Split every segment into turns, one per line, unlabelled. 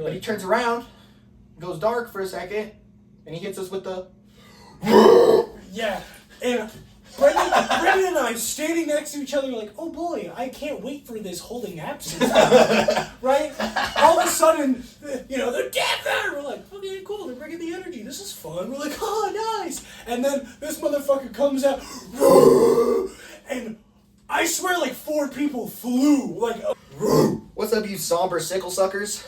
But he turns around, goes dark for a second, and he hits us with the...
Yeah, and Brendan and I standing next to each other like, oh boy, I can't wait for this holding absence. Right? All of a sudden, they're dead there. We're like, okay, cool, they're bringing the energy. This is fun. We're like, oh, nice. And then this motherfucker comes out, and I swear like 4 people flew. Like,
what's up, you somber sickle suckers?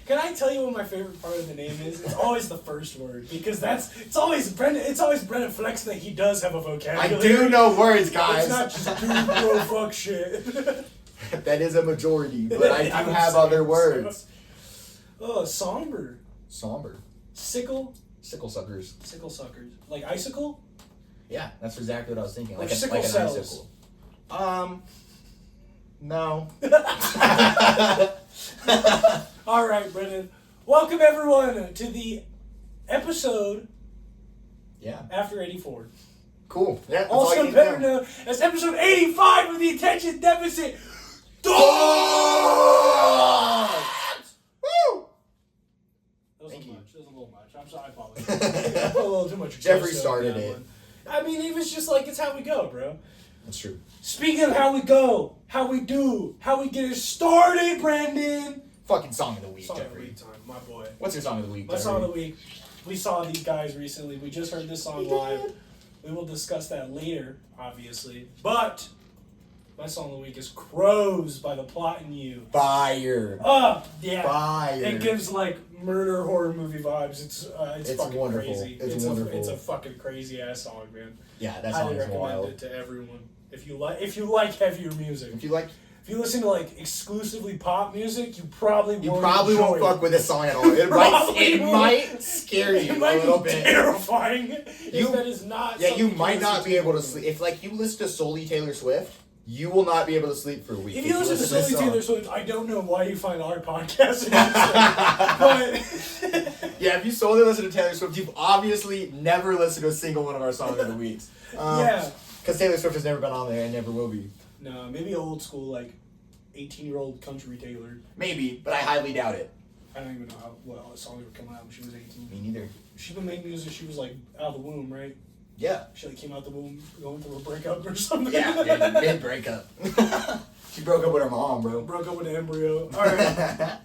Can I tell you what my favorite part of the name is? It's always the first word, because it's always Brendan flexing that he does have a vocabulary.
I do know words, guys.
It's not just dude, bro, fuck shit.
That is a majority, but I do have other words.
Oh, somber.
Somber.
Sickle.
Sickle suckers.
Sickle suckers. Like icicle?
Yeah, that's exactly what I was thinking.
Like sickle
an
cells.
Icicle. No.
All right, Brendan. Welcome everyone to the episode.
Yeah.
After 84.
Cool. Yeah.
Also better known as episode 85 of the Attention Deficit Dawgs.
Woo!
That was
Thank you.
much. That was a little much. I'm sorry. I apologize. I put a little too much.
Jeffrey started it.
I mean, it was just like, it's how we go, bro.
That's true.
Speaking of how we go, how we do, how we get it started, Brandon.
Fucking song of the week,
Song
Jeffrey.
of the week time, my boy.
What's your song of the week,
My
Jeffrey?
song of the week. We saw these guys recently. We just heard this song live. We will discuss that later, obviously. But my song of the week is Crows by The Plot and You.
Fire.
Yeah.
Fire.
It gives like murder horror movie vibes. It's fucking
wonderful.
crazy.
It's wonderful.
It's a fucking crazy ass song, man.
Yeah, that
Highly
song is
recommend
wild.
it to everyone. If you like heavier music. If you listen to like exclusively pop music, you probably won't
fuck with this song at all. It might scare you
it might
a little
be
bit.
terrifying. If that is not.
Yeah, you might not be able to sleep. If you listen to solely Taylor Swift, you will not be able to sleep for a week.
If you listen to solely Taylor Swift, I don't know why you find our podcast but
yeah, if you solely listen to Taylor Swift, you've obviously never listened to a single one of our songs of the weeks.
Yeah,
because Taylor Swift has never been on there and never will be.
No, maybe old school, like 18-year-old country Taylor.
Maybe, but I highly doubt it.
I don't even know how well songs were coming out when she was 18.
Me neither.
She would make music. She was like out of the womb, right?
Yeah.
She like came out the womb going through a breakup or something.
Yeah, mid breakup. She broke up with her mom, bro.
Broke up with the embryo. All right.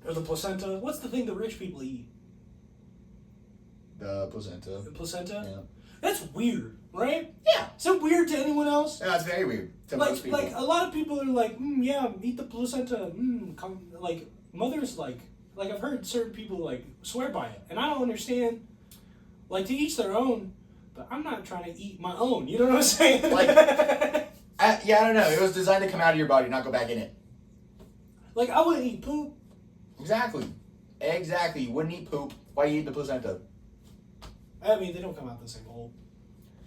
Or the placenta. What's the thing that rich people eat?
The placenta.
The placenta?
Yeah.
That's weird, right?
Yeah.
Is that weird to anyone else?
Yeah, it's very weird to most people.
Like a lot of people are like, yeah, eat the placenta. Like mothers like I've heard certain people like swear by it, and I don't understand. Like, to each their own, but I'm not trying to eat my own. You know what I'm saying?
Like, I don't know. It was designed to come out of your body, not go back in it.
Like, I wouldn't eat poop.
Exactly. You wouldn't eat poop. Why you eat the placenta?
I mean, they don't come out the same hole.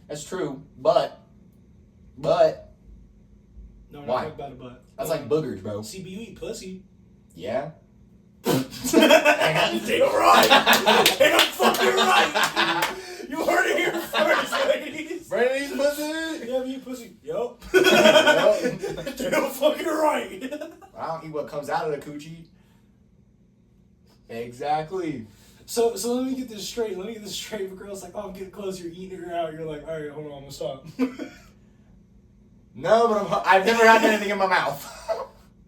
That's true, but.
No, we're not
why?
talking about a butt.
That's like boogers, bro.
See, but you eat pussy.
Yeah.
Damn right. Damn fucking right. You heard it here first, ladies.
Brandon eats pussy.
Yeah, we eat pussy. Yup.
Yup.
Damn fucking right.
I don't eat what comes out of the coochie. Exactly.
So let me get this straight. If a girl's like, oh, I'm getting close, you're eating her out. You're like, all right, hold on, I'm gonna stop.
No, but I've never had anything in my mouth.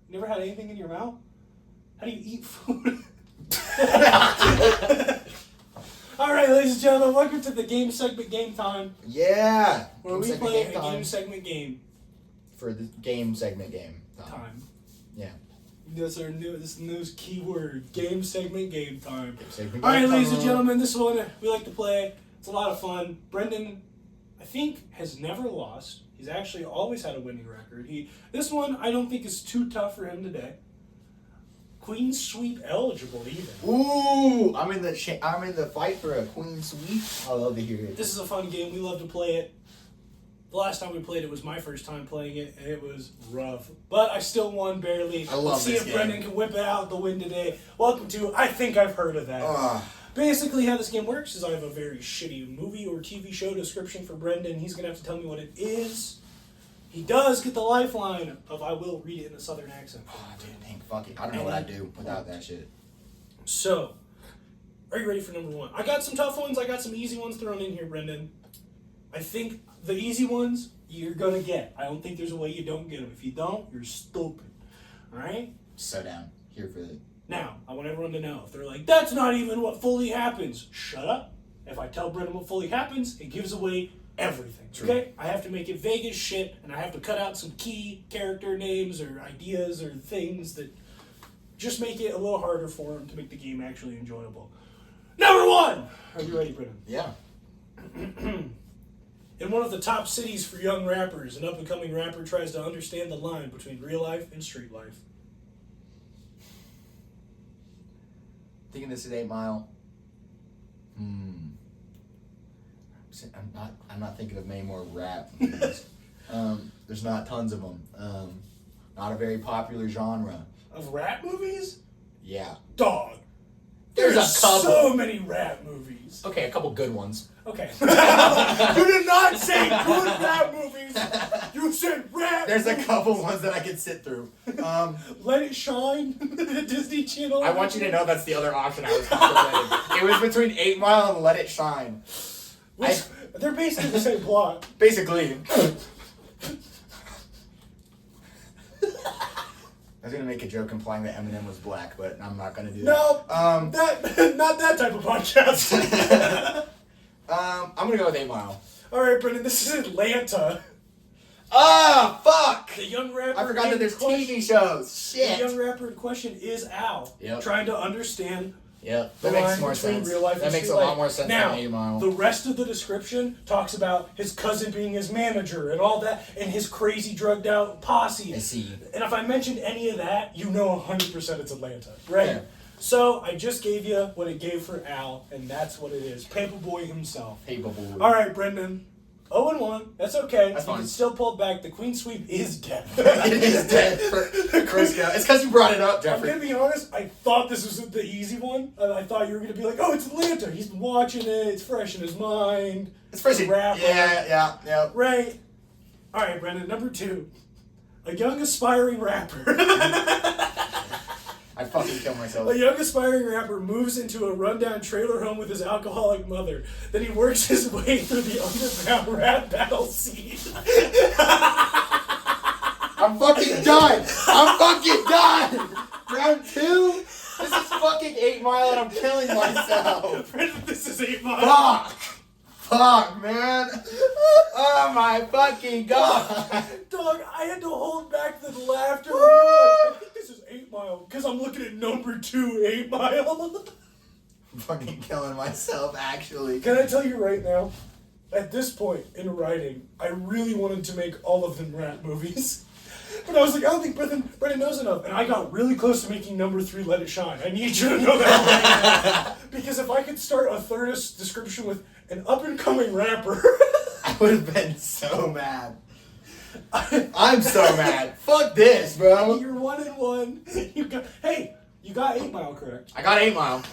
Never had anything in your mouth? How do you eat food? All right, ladies and gentlemen, welcome to the game segment game time.
Yeah.
Where we play a game segment game.
For the game segment game
Time.
Yeah.
This new keyword, game segment game time.
Segment
All right,
game
ladies and
time.
gentlemen, this one we like to play. It's a lot of fun. Brendan, I think, has never lost. He's actually always had a winning record. This one I don't think is too tough for him today. Queen sweep eligible even.
Ooh, I'm in the fight for a queen sweep. I love to hear it.
This is a fun game. We love to play it. The last time we played it was my first time playing it, and it was rough. But I still won barely.
I love
Let's see
this
if
game.
Brendan can whip it out the win today. Welcome to I Think I've Heard of That. Basically, how this game works is I have a very shitty movie or TV show description for Brendan. He's going to have to tell me what it is. he does get the lifeline of I will read it in a southern accent.
Oh, dude, dang, fuck it. I don't know what I'd do without that shit.
So, are you ready for number one? I got some tough ones. I got some easy ones thrown in here, Brendan. I think the easy ones you're gonna get. I don't think there's a way you don't get them. If you don't, you're stupid. All right?
So down. Here for the...
Now, I want everyone to know. If they're like, that's not even what fully happens. Shut up. If I tell Brendan what fully happens, it gives away everything.
True.
Okay? I have to make it vague as shit, and I have to cut out some key character names or ideas or things that just make it a little harder for him to make the game actually enjoyable. Number one! Are you ready, Brendan?
Yeah.
In one of the top cities for young rappers, an up-and-coming rapper tries to understand the line between real life and street life.
Thinking this is 8 Mile. I'm not thinking of many more rap movies. There's not tons of them. Not a very popular genre.
Of rap movies?
Yeah.
Dog.
There's a couple.
So many rap movies.
Okay, a couple good ones.
Okay. You did not say good rap movies. You said rap
There's a
movies.
couple ones that I could sit through.
Let It Shine, the Disney Channel.
I want you to know that's the other option I was contemplating. It was between 8 Mile and Let It Shine.
They're basically the same plot.
Basically. I was gonna make a joke implying that Eminem was black, but I'm not gonna do that.
No, not that type of podcast.
I'm gonna go with 8 Mile.
All right, Brendan, this is Atlanta.
Ah, fuck!
The young rapper.
I forgot that there's
question-
TV shows.
The
Shit.
young rapper in question is Al,
Yep.
trying to understand
Yep,
the
that makes
line
more
between
sense.
real life
That
and
makes a
street
lot
life.
more sense
Now,
than 8 Mile.
the rest of the description talks about his cousin being his manager and all that, and his crazy drugged out posse.
I see.
And if I mentioned any of that, you know 100% it's Atlanta, right?
Yeah.
So I just gave you what it gave for Al, and that's what it is. Paperboy himself.
Paperboy.
All right, Brendan. 0-1. That's okay.
That's
you
fine.
can still pull it back. The Queen Sweep is dead.
It is dead for first go. It's because you brought it up,
I'm
Jeffrey.
gonna be honest. I thought this was the easy one. I thought you were gonna be like, "Oh, it's Atlanta. He's been watching it. It's fresh in his mind."
It's first.
The rapper.
Yeah.
Right. All right, Brendan. Number 2. A young aspiring rapper.
I'd fucking kill myself.
A young aspiring rapper moves into a rundown trailer home with his alcoholic mother. Then he works his way through the underground rap battle scene.
I'm fucking done. Round 2? This is fucking 8 Mile and I'm killing myself.
Brendan, this is 8 Mile.
Fuck, man. Oh my fucking god.
Dog, I had to hold back the laughter. When you were like, I think this is 8 Mile because I'm looking at number 2, 8 Mile.
I'm fucking killing myself, actually.
Can I tell you right now? At this point in writing, I really wanted to make all of them rap movies. But I was like, I don't think Brendan knows enough. And I got really close to making number 3 Let It Shine. I need you to know that right now. Because if I could start a third description with an up-and-coming rapper...
I would have been so mad. I'm so mad. Fuck this, bro.
You're 1-1. You got 8 Mile correct.
I got 8 Mile.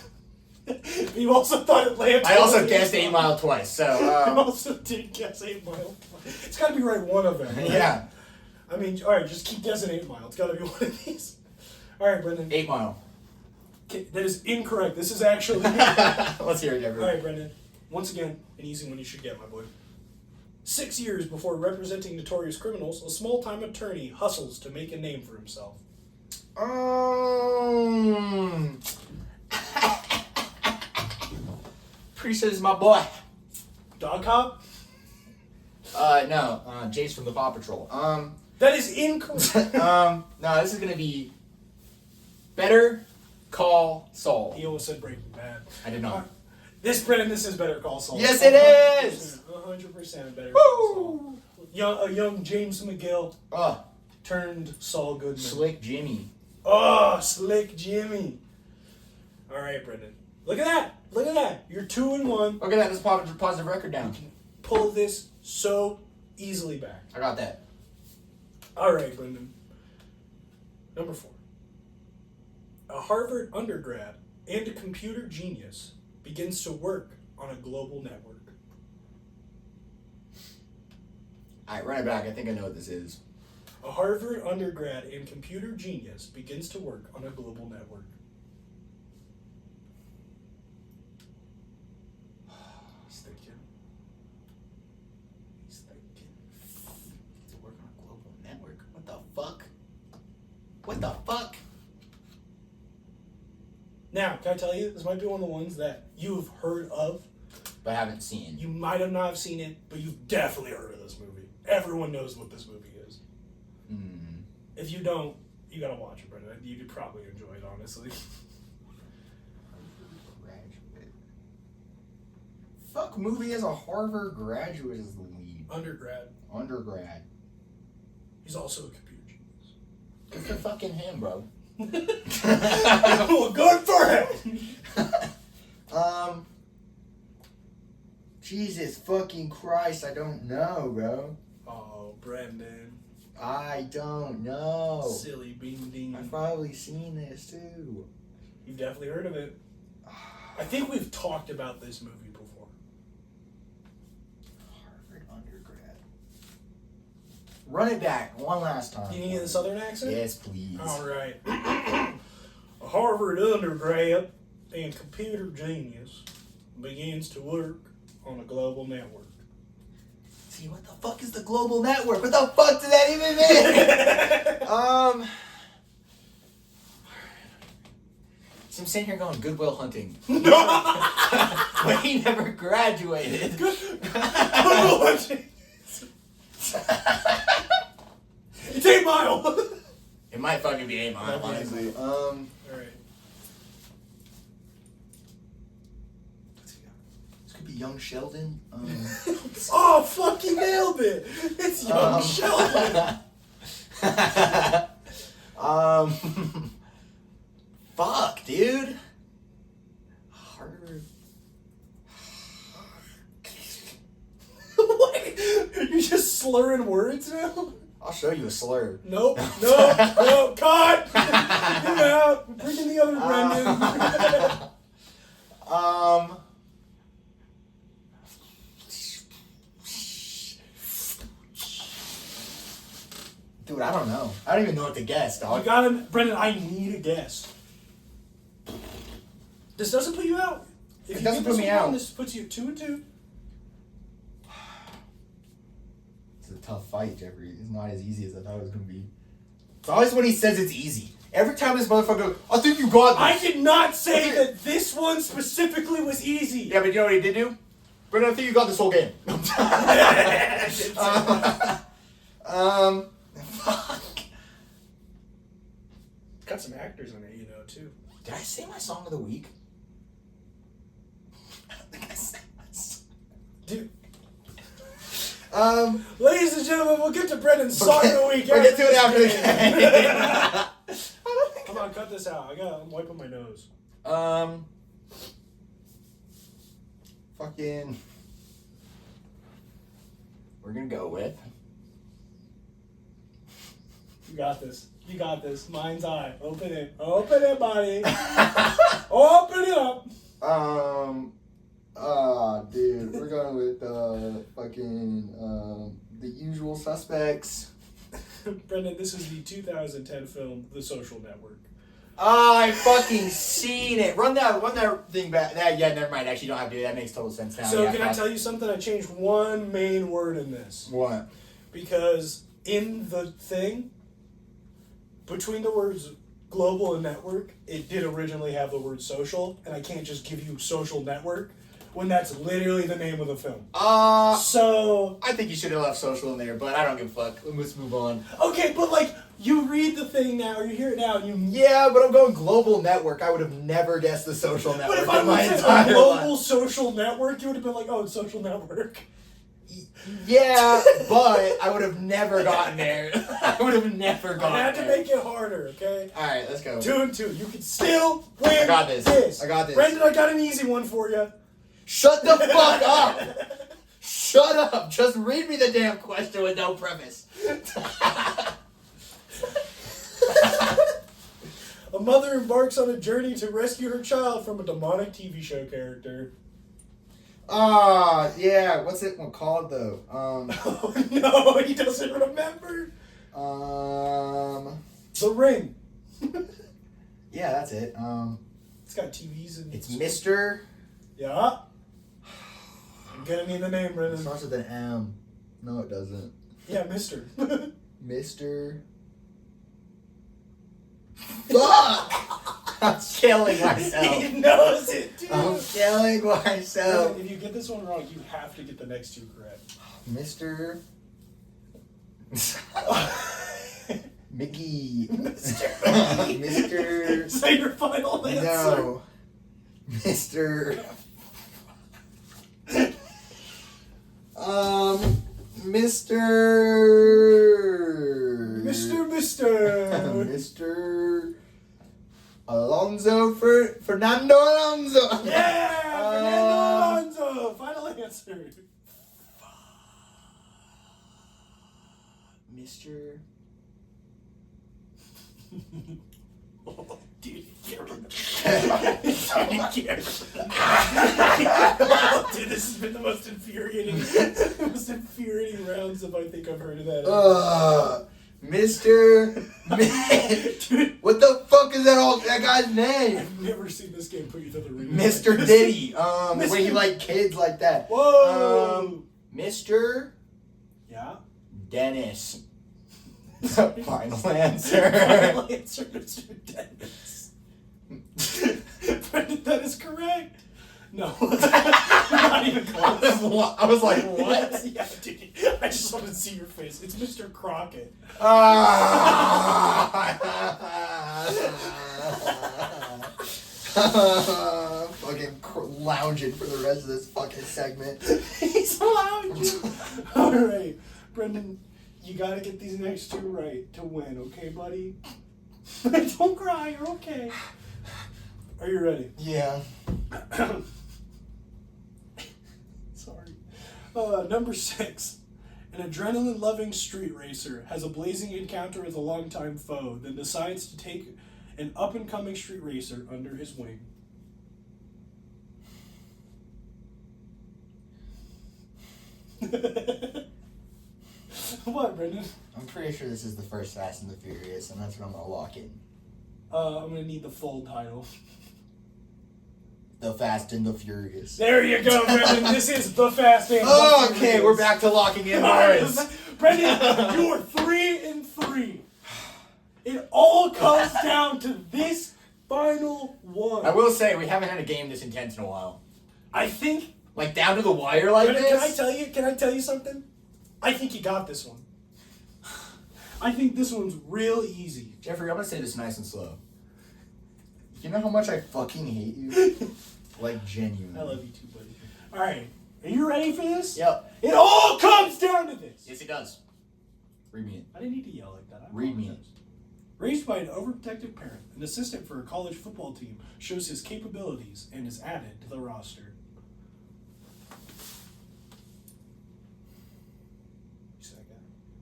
You also thought Atlanta.
I also
was
guessed 8 Mile twice, so...
You also did guess 8 Mile. It's got to be right one of them. Right?
yeah.
I mean, all right, just keep guessing 8 Mile. It's got to be one of these. All right, Brendan.
8 Mile.
Okay, that is incorrect. This is actually...
Let's hear it, Jeffrey.
All right, Brendan. Once again, an easy one you should get, my boy. 6 years before representing notorious criminals, a small-time attorney hustles to make a name for himself.
Pretty sure this is my boy.
Dog Cop?
No, Jace from the Paw Patrol.
That is incorrect.
No, this is gonna be Better Call Saul.
He almost said Breaking Bad.
I did not.
Brendan, this is Better Call Saul.
Yes, it is!
100% Better Call Saul. A young James McGill
Oh,
turned Saul Goodman.
Slick Jimmy.
Oh, Slick Jimmy. All right, Brendan. Look at that. Look at that. You're 2-1.
Look at that, this positive record down.
Pull this so easily back.
I got that.
All right, Brendan. Number 4. A Harvard undergrad and a computer genius begins to work on a global network.
Alright, run it back. I think I know what this is.
A Harvard undergrad and computer genius begins to work on a global network. He's thinking.
He's thinking. To work on a global network. What the fuck? What the fuck?
Now, can I tell you, this might be one of the ones that you've heard of.
But I haven't seen.
You might have not seen it, but you've definitely heard of this movie. Everyone knows what this movie is.
Mm.
If you don't, you gotta watch it, Brendan. You'd probably enjoy it, honestly.
Graduate. Fuck movie as a Harvard graduate is the lead. Undergrad.
He's also a computer genius.
Good for fucking him, bro.
Well, good for him!
Jesus fucking Christ, I don't know, bro.
Oh, Brendan.
I don't know.
Silly bean dean.
I've probably seen this too.
You've definitely heard of it. I think we've talked about this movie before.
Harvard undergrad. Run it back one last time.
You need a southern accent?
Yes, please.
Alright. A Harvard undergrad and computer genius begins to work on a global network.
See, what the fuck is the global network? What the fuck does that even mean? So I'm sitting here going Goodwill Hunting. But he never graduated.
Goodwill Hunting. It's 8 Mile.
It might fucking be 8 Mile, honestly.
Alright.
This could be Young Sheldon.
Oh, fuck, you nailed it. It's Young Sheldon.
Fuck, dude. Harvard.
What? You're just slurring words now?
I'll show you a slur.
Nope. Cut! Get out. Bring in the other Brendan.
Dude, I don't know. I don't even know what to guess, dog.
You got him. Brendan, I need a guess. This doesn't put you out. If
It
you
doesn't
get
put
this
me
one,
out.
This puts you 2 and 2.
It's a tough fight, Jeffrey. It's not as easy as I thought it was going to be. It's always when he says it's easy. Every time this motherfucker goes, I think you got this.
I did not say that this one specifically was easy.
Yeah, but you know what he did do? Brendan, I think you got this whole game. Fuck.
Got some actors in it, you know, too.
Did I say my song of the week? I don't think I said my song.
Dude. Ladies and gentlemen, we'll get to Brendan's song of the week.
We'll get to it after the game.
Come on, cut this out. I'm wiping my nose.
Fucking. We're gonna go with.
You got this. You got this. Mind's eye. Open it. Open it, buddy. Open it up.
Dude, we're going with fucking The Usual Suspects.
Brendan, this is the 2010 film The Social Network.
I fucking seen it. Run that thing back. Yeah, never mind. Actually, you don't have to do that. That makes total sense now.
So
yeah,
can I tell you something? I changed one main word in this.
What?
Because in the thing, between the words global and network, it did originally have the word social, and I can't just give you social network when that's literally the name of the film. So
I think you should have left social in there, but I don't give a fuck. Let's move on.
okay, but like you read the thing now, or you hear it now, and you
Yeah, but I'm going global network. I would have never guessed the social network.
But if I
in my
would say a
entire
global
life.
social network, you would have been like, oh, it's social network.
Yeah, but I would have never gotten there. I would have never gotten
I had to
there.
make it harder, okay?
Alright, let's go.
2 and 2. You can still win.
I got this. I got this.
Brendan, I got an easy one for you.
Shut the fuck up! Shut up! Just read me the damn question with no premise.
A mother embarks on a journey to rescue her child from a demonic TV show character.
Yeah. What's it called though?
Oh no, he doesn't remember. The Ring.
Yeah, that's it.
It's got TVs and.
It's Mr.
Yeah. I'm gonna need the name,
It
Brendan.
starts with an M. No, it doesn't.
Yeah, Mister.
Mr. Fuck! I'm killing myself.
He knows it, too.
I'm killing myself.
If you get this one wrong, you have to get the next two correct.
Mr. Mickey.
Mr.
Mr.
Is that your final answer?
No. Mr. Mr. Mr. Fernando Alonso.
Yeah, Fernando Alonso. Final answer.
Mr.
Oh, dude, you can't remember. Oh, dude, this has been the most infuriating rounds of I think I've heard of that.
Mr.
Dude,
What the fuck is that guy's name?
I've never seen this game put you through the ring.
Mr. Diddy. Where he like kids like that.
Whoa.
Mr.
Yeah.
Dennis. Final answer.
Final answer, Mr. Dennis. Brendan, that is correct. No. Not even close.
I was like, what?
Yeah, dude. I just wanted to see your face. It's Mr. Crockett.
Fucking lounging for the rest of this fucking segment.
He's lounging. Alright, Brendan, you gotta get these next two right to win, okay, buddy? Don't cry, you're okay. Are you ready?
Yeah.
Sorry. Number 6. An adrenaline-loving street racer has a blazing encounter with a longtime foe, then decides to take an up-and-coming street racer under his wing. What, Brendan?
I'm pretty sure this is the first Fast and the Furious, and that's what I'm gonna lock in.
I'm gonna need the full title.
The Fast and the Furious.
There you go, Brendan. This is the Fast and the
Oh,
Furious.
okay, we're back to locking in words.
Brendan, you are 3-3. It all comes down to this final one.
I will say, we haven't had a game this intense in a while.
I think.
Like, down to the wire like
Brendan,
this?
Can I tell you something? I think you got this one. I think this one's real easy.
Jeffrey, I'm gonna say this nice and slow. You know how much I fucking hate you? Like, genuinely.
I love you too, buddy. Alright, are you ready for this?
Yep.
It all comes down to this.
Yes, it does. Read me it.
I didn't need to yell like that.
Read me it.
Raised by an overprotective parent, an assistant for a college football team shows his capabilities and is added to the roster.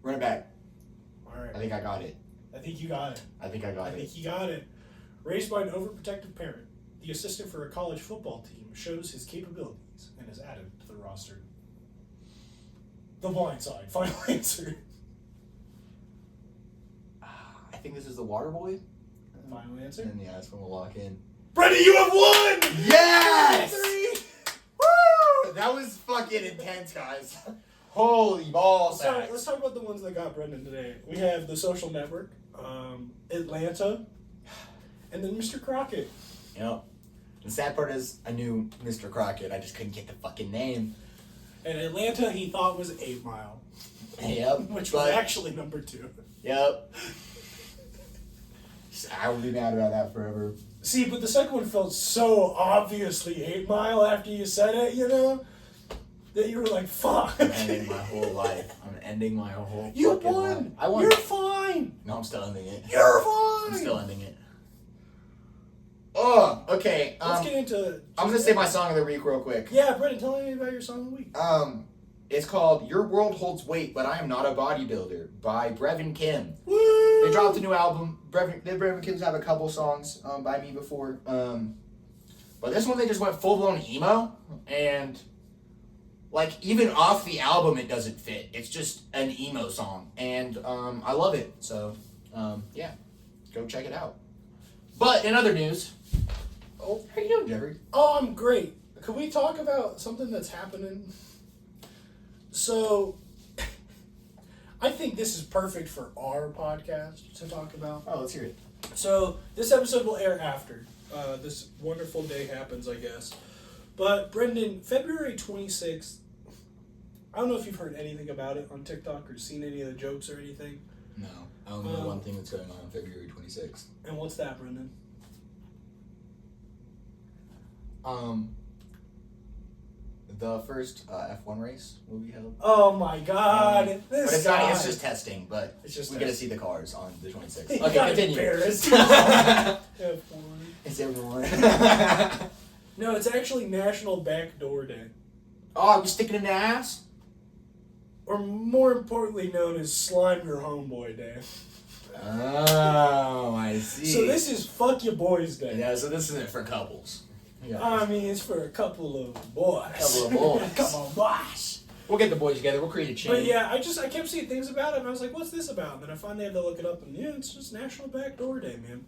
Run it back.
Alright.
I think I got it.
I think you got it.
I think I got
I
it.
think you got it. Raised by an overprotective parent, the assistant for a college football team shows his capabilities and is added to the roster. The Blind Side. Final answer.
I think this is the Water Boy.
Final answer.
And yeah, that's when we'll lock in.
Brendan, you have won!
Yes!
3.
Woo! That was fucking intense, guys. Holy balls.
Let's talk about the ones that got Brendan today. We have The Social Network, Atlanta, and then Mr. Crockett.
Yep. The sad part is I knew Mr. Crockett. I just couldn't get the fucking name.
And Atlanta he thought was 8 Mile.
Yep.
Which was actually number 2.
Yep. I will be mad about that forever.
See, but the second one felt so obviously 8 Mile after you said it, you know? That you were like, fuck.
I'm ending my whole life. I'm ending my whole
You
fucking
won.
life. I won.
You're fine.
No, I'm still ending it.
You're fine.
I'm still ending it. Oh, okay.
Let's get into...
I'm going to say my song of the week real quick.
Yeah, Brendan, tell me about your song of the week.
It's called Your World Holds Weight, But I Am Not a Bodybuilder by Brevin Kim.
Woo!
They dropped a new album. Brevin Kim's have a couple songs by me before. But this one they just went full-blown emo, and Like, even off the album, it doesn't fit. It's just an emo song. And I love it. So, yeah. Go check it out. But in other news... Oh, how you doing, Jeffrey?
Oh, I'm great. Could we talk about something that's happening? So, I think this is perfect for our podcast to talk about.
Oh, let's hear it.
So, this episode will air after this wonderful day happens, I guess. But, Brendan, February 26th, I don't know if you've heard anything about it on TikTok or seen any of the jokes or anything.
No, I only know one thing that's going on February 26th.
And what's that, Brendan?
The first F1 race will be held.
Oh my God!
But
This
it's
guy.
not. It's just testing. But
It's just
we get to see the cars on the 26th.
He
Okay,
got
continue.
embarrassed. F1.
It's everyone.
No, it's actually National Backdoor Day.
Oh, you sticking in the ass?
Or more importantly known as Slime Your Homeboy Day.
Oh, I see.
So this is Fuck Your Boys Day.
Yeah, so this isn't for couples.
I mean, it's for a couple of boys.
Couple of boys.
Come on, boys.
We'll get the boys together. We'll create a chain.
But yeah, I kept seeing things about it, and I was like, what's this about? And then I finally had to look it up, and yeah, it's just National Backdoor Day, man.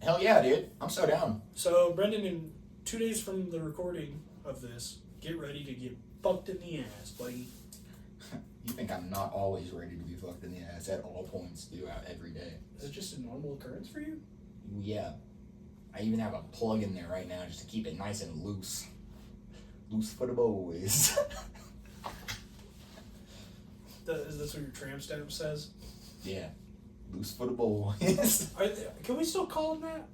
Hell yeah, dude. I'm so down.
So, Brendan, in 2 days from the recording of this, get ready to get fucked in the ass, buddy.
You think I'm not always ready to be fucked in the ass at all points throughout every day?
Is it just a normal occurrence for you?
Yeah. I even have a plug in there right now just to keep it nice and loose. Loose for the boys.
Is this what your tramp stamp says?
Yeah. Loose for the boys.
Can we still call them that?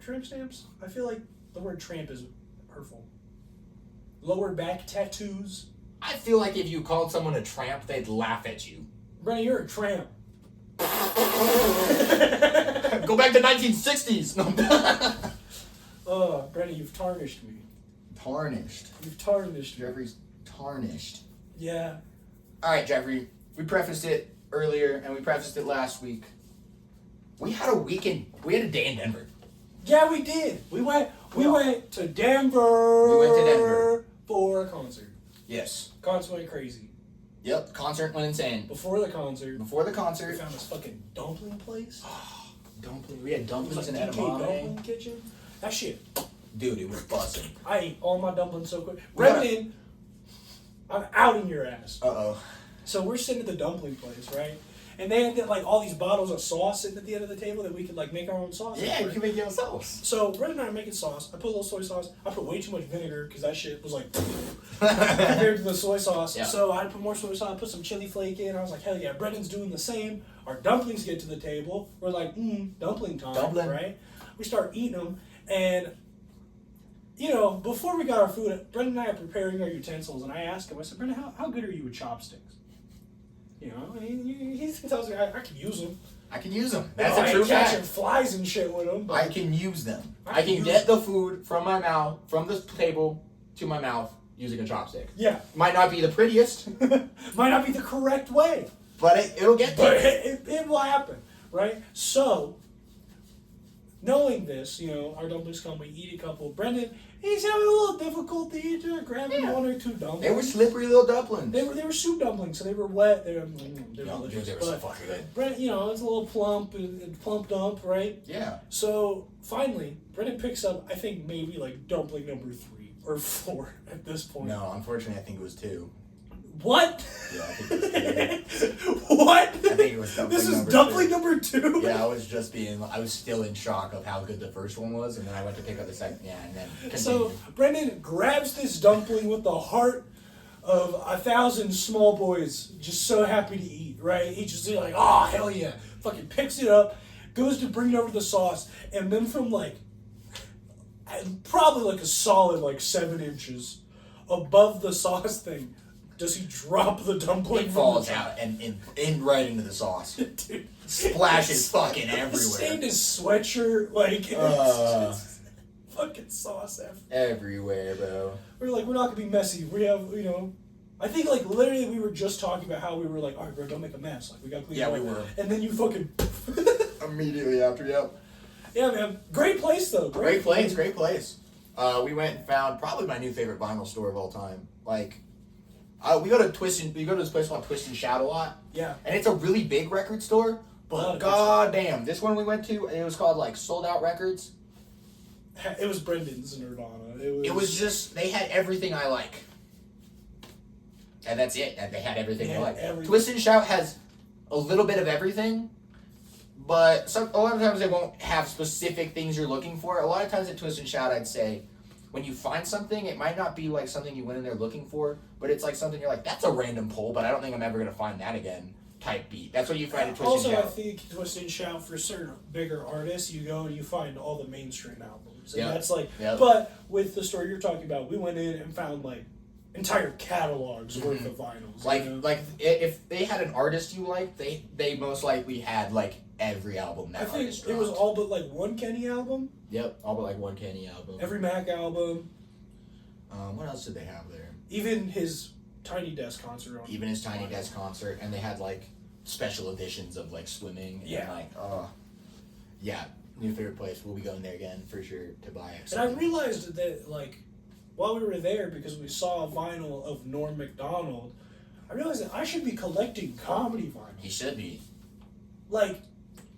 Tramp stamps? I feel like the word tramp is hurtful. Lower back tattoos.
I feel like if you called someone a tramp, they'd laugh at you.
Brennan, you're a tramp.
Go back to 1960s.
Brennan, you've tarnished me.
Tarnished.
You've tarnished me.
Jeffrey's tarnished.
Yeah.
Alright, Jeffrey. We prefaced it earlier and we prefaced it last week. We had a weekend. We had a day in Denver.
Yeah, we did. We went to Denver.
We went to Denver.
For a concert.
Yes.
Concert went crazy.
Yep, concert went insane.
Before the concert,
Before the
we
concert,
found this fucking dumpling place.
we had
It was
dumplings
like
and
DK
edamame.
dumpling kitchen. That shit.
Dude, it was busting.
I ate all my dumplings so quick.
We gotta-
Brendan, I'm outing your ass.
Uh-oh.
So we're sitting at the dumpling place, right? And they had like all these bottles of sauce sitting at the end of the table that we could like make our own sauce.
Yeah, you can make your own sauce.
So Brendan and I are making sauce. I put a little soy sauce. I put way too much vinegar because that shit was like compared to the soy sauce.
Yeah.
So I put more soy sauce. I put some chili flake in. I was like, hell yeah. Brendan's doing the same. Our dumplings get to the table. We're like, dumpling time,
Dumpling.
right? We start eating them, and you know, before we got our food, Brendan and I are preparing our utensils, and I asked him. I said, Brendan, how good are you with chopsticks? You know, and he tells me I can use them.
I can use them.
You
That's
know,
a
I
true
ain't catching
fact.
flies and shit with them. But
I can use them.
I
I can
can
get the food from my mouth, from the table to my mouth using a chopstick.
yeah,
Might not be the prettiest,
might not be the correct way,
but it'll get
but
there.
it will happen, right? So, knowing this, you know, our dumplings come, we eat a couple. Brendan, he's having a little difficulty grabbing one or two dumplings.
They were slippery little dumplings.
They were soup dumplings, so they were wet. They were
No,
delicious.
they were so
But
fucking good.
Brendan, you know, it's a little plump and plump dump, right?
Yeah.
So finally, Brendan picks up, I think maybe like dumpling number 3 or 4 at this point.
No, unfortunately, I think it was 2.
What?
Yeah, I think it was 2.
What?
I think it was dumpling
This is
number
dumpling
2.
number 2?
Yeah, I was still in shock of how good the first one was, and then I went to pick up the second. Yeah, and then continued.
So Brendan grabs this dumpling with the heart of 1,000 small boys just so happy to eat, right? He just like, oh, hell yeah. Fucking picks it up, goes to bring it over the sauce, and then from like, probably like a solid like 7 inches above the sauce thing, does he drop the dumpling?
It
from
falls
the
out and in right into the sauce.
Dude.
Splashes fucking
Stained
everywhere.
his sweatshirt, like, it's fucking sauce
Everywhere, bro.
We're like, we're not gonna be messy. We have, you know, I think like literally we were just talking about how we were like, all right, bro, don't make a mess. Like we got clean.
Yeah,
up.
we were.
And then you fucking.
Immediately after, yep.
Yeah, man. Great place though.
Great place. We went and found probably my new favorite vinyl store of all time. Like, We go to this place called Twist and Shout a lot.
Yeah.
And it's a really big record store. But goddamn, this one we went to, it was called like Sold Out Records.
It was Brendan's Nirvana.
It was just, they had everything I like. And that's it. They had everything I like. Twist and Shout has a little bit of everything, but a lot of times they won't have specific things you're looking for. A lot of times at Twist and Shout, I'd say, when you find something, it might not be like something you went in there looking for, but it's like something you're like, that's a random pull, but I don't think I'm ever going to find that again type beat. That's what you find at Twist and Shout.
Also, I think Twist and Shout, for certain bigger artists, you go and you find all the mainstream albums. And that's like, but with the store you're talking about, we went in and found like entire catalogs worth of vinyls.
Like if they had an artist you liked, they most likely had like every album that artist
artist
dropped.
It was all but like one Kenny album.
Yep, all but like one Kenny album.
Every Mac album.
What else did they have there?
Even his Tiny Desk concert.
Even his Tiny Desk concert, and they had like special editions of like swimming. And, like, yeah, new favorite place. We'll be going there again for sure to buy it.
And I realized that like while we were there, because we saw a vinyl of Norm Macdonald, I realized that I should be collecting comedy vinyl.
He should be.
Like,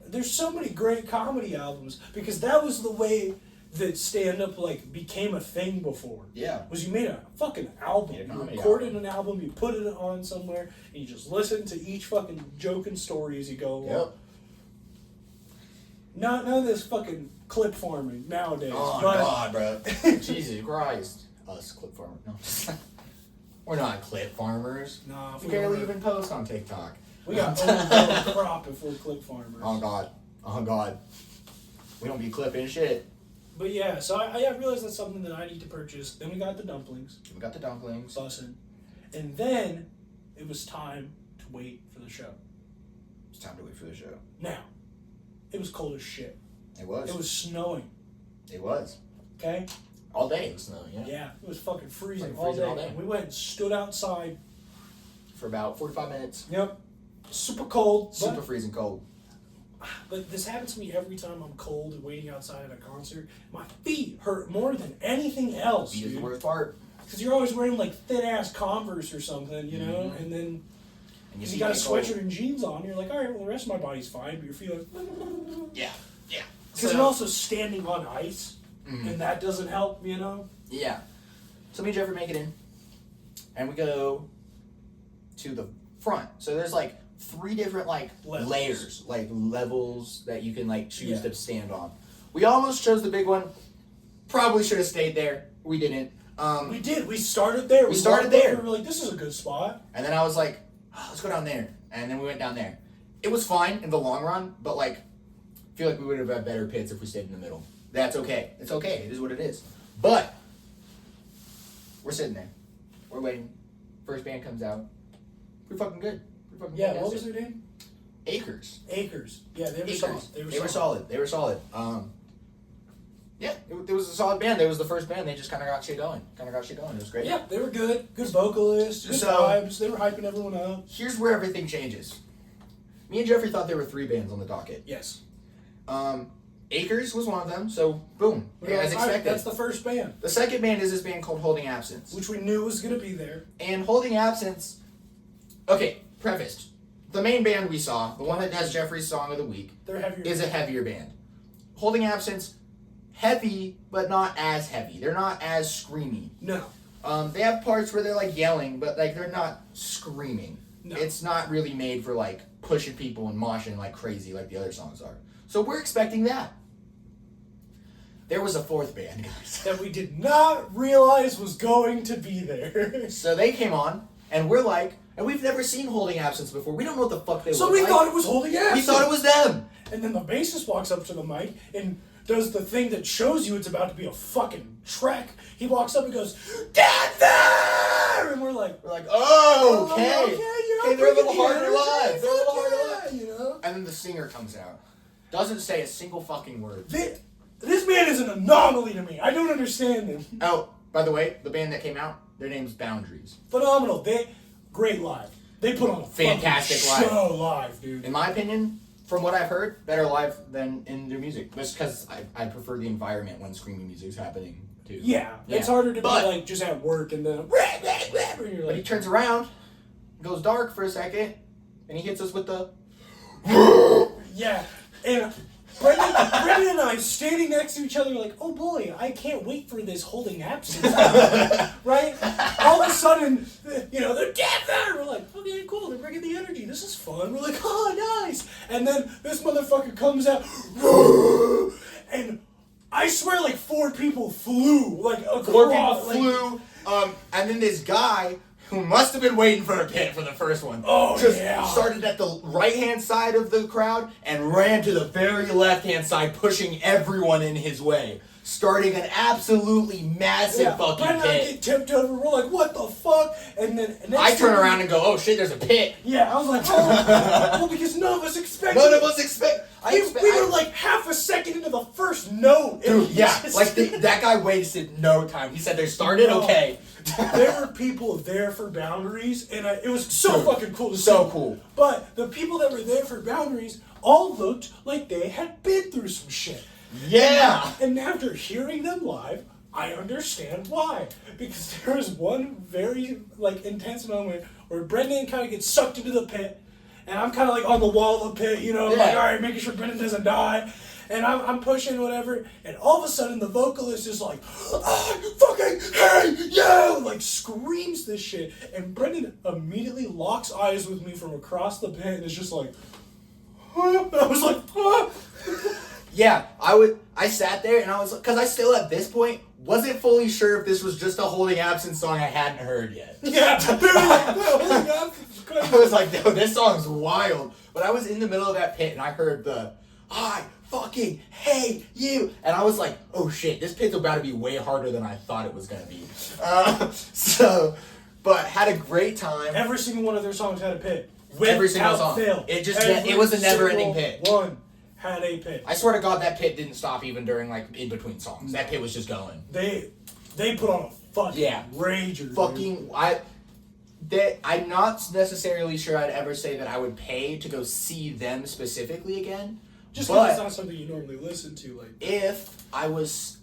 there's so many great comedy albums, because that was the way that stand-up, like, became a thing before.
Yeah.
Was you made a fucking album.
Yeah,
you recorded an album, you put it on somewhere, and you just listen to each fucking joke and story as you go along.
Yep.
None of this fucking clip farming nowadays.
Oh,
but,
God, bro. Jesus Christ. Us clip farmers. No. We're not clip farmers.
Nah,
we barely even post on TikTok.
We got overgrown crop if we're clip farmers.
Oh, God. Oh, God. We don't be clipping shit.
But yeah, so I realized that's something that I need to purchase. Then we got the dumplings. Bussin'. And then it was time to wait for the show.
It's time to wait for the show.
Now, it was cold as shit.
It was.
It was snowing.
It was.
Okay?
All day it was snowing, yeah.
Yeah, it was fucking freezing,
all
day.
day.
We went and stood outside.
For about 45 minutes.
Yep. Super cold.
Super freezing cold.
But this happens to me every time I'm cold and waiting outside at a concert. My feet hurt more than anything else.
Feet is the worst part.
Because you're always wearing like thin-ass Converse or something, you know? And then you got a sweatshirt and jeans on. You're like, all right, well, the rest of my body's fine. But you're feeling...
Yeah.
Because you're also standing on ice. And that doesn't help, you know?
Yeah. So me and Jeffrey make it in. And we go to the front. So there's like 3 different like layers, like levels that you can like choose to stand on. We almost chose the big one. Probably should have stayed there. We didn't.
We did. We started there.
We started there.
We were like, this is a good spot.
And then I was like, oh, let's go down there. And then we went down there. It was fine in the long run, but like, I feel like we would have had better pits if we stayed in the middle. That's okay. It's okay. It is what it is. But we're sitting there. We're waiting. First band comes out. Pretty fucking good.
Yeah, what was their name?
Acres.
Yeah, they were solid.
They were solid. Yeah, it was a solid band. It was the first band. They just kind of got shit going. It was great.
Yeah, they were good. Good vocalists. Good vibes. They were hyping everyone up.
Here's where everything changes. Me and Jeffrey thought there were 3 bands on the docket.
Yes.
Acres was one of them, so boom, as expected.
Right, that's the first band.
The second band is this band called Holding Absence.
Which we knew was going to be there.
And Holding Absence, okay, prefaced. The main band we saw, the one that has Jeffrey's Song of the Week, is a heavier band. Holding Absence, heavy, but not as heavy. They're not as screamy.
No.
They have parts where they're like yelling, but like they're not screaming.
No.
It's not really made for like pushing people and moshing like crazy like the other songs are. So we're expecting that. There was a 4th band, guys.
That we did not realize was going to be there.
So they came on, and we're like, and we've never seen Holding Absence before. We don't know what the fuck they look like.
So we thought it was Holding Absence.
We thought it was them.
And then the bassist walks up to the mic and does the thing that shows you it's about to be a fucking trek. He walks up and goes, "Get there!" And we're like,
oh, okay.
Okay,
they're a little harder live. They're a little harder live.
You know?
And then the singer comes out. Doesn't say a single fucking word.
This man is an anomaly to me. I don't understand him.
Oh, by the way, the band that came out, their name's Boundaries.
Phenomenal. Great live. They put on a
fantastic
show live, dude.
In my opinion, from what I've heard, better live than in their music. Just because I prefer the environment when screaming music's happening. too.
Yeah, it's harder to
But-
be like just at work and then.
But he turns around, goes dark for a second, and he hits us with the.
Yeah, and Brendan and I standing next to each other like, oh boy, I can't wait for this holding absence. Right? All of a sudden, they're dead there. We're like, okay, cool, they're bringing the energy. This is fun. We're like, oh, nice. And then this motherfucker comes out, and I swear like 4 people flew. Like, across.
4 people
like,
flew, and then this guy who must have been waiting for a pit for the first one.
Oh,
just
yeah.
started at the right-hand side of the crowd and ran to the very left-hand side, pushing everyone in his way, starting an absolutely massive fucking
Brendan and I
pit.
get tipped over. We're like, what the fuck? And then
I turn around and go, oh shit, there's a pit.
Yeah, I was like, oh, well, because none of us expected
None
it.
of us expect.
We were like half a second into the first note.
Dude,
and
yeah,
just-
like that guy wasted no time. He said they started
No.
okay.
There were people there for Boundaries, and it was so
Dude,
fucking cool to see.
so cool.
But the people that were there for Boundaries all looked like they had been through some shit.
Yeah.
And after hearing them live, I understand why. Because there was one very intense moment where Brendan kind of gets sucked into the pit, and I'm kind of like on the wall of the pit,
Yeah.
like, all right, making sure Brendan doesn't die. And I'm pushing whatever, and all of a sudden the vocalist is like, fucking hey, yo, like screams this shit, and Brendan immediately locks eyes with me from across the pit and is just like, and I was like,
Yeah, I sat there and I was, because I still at this point wasn't fully sure if this was just a holding absence song I hadn't heard yet.
yeah, they were like, no, holy God, this is crazy.
I was like, no, this song's wild. But I was in the middle of that pit and I heard the, I fucking hate you. And I was like, oh shit, this pit's about to be way harder than I thought it was going to be. But had a great time.
Every single one of their songs had a pit.
Every single
Without
song.
fail.
It was a never-ending
Every
pit.
single one had a pit.
I swear to God, that pit didn't stop even during, like, in between songs. That pit was just going.
They put on a fucking
Yeah.
rager. dude.
Fucking, I'm not necessarily sure I'd ever say that I would pay to go see them specifically again.
Just
but
because it's not something you normally listen to, like.
if I was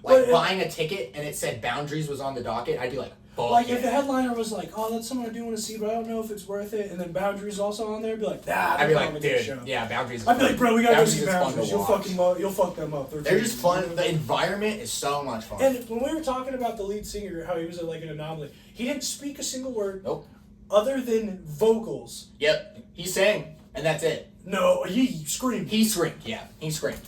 But if-
buying a ticket and it said Boundaries was on the docket, I'd be like, fuck
Like
yeah.
if the headliner was like, "Oh, that's someone I do want to see, but I don't know if it's worth it," and then Boundaries also on there, I'd be like, "Nah."
I'd be
they're
like,
not a good
dude,
show.
yeah, Boundaries. Is
I'd be like, "Bro, we gotta go see
is fun to
Boundaries.
watch.
You'll fuck them up.
They're just fun. The environment is so much fun.
And when we were talking about the lead singer, how he was like an anomaly, he didn't speak a single word.
Nope.
Other than vocals.
Yep. He sang, and that's it.
No, he screamed.
He screamed. Yeah, he screamed.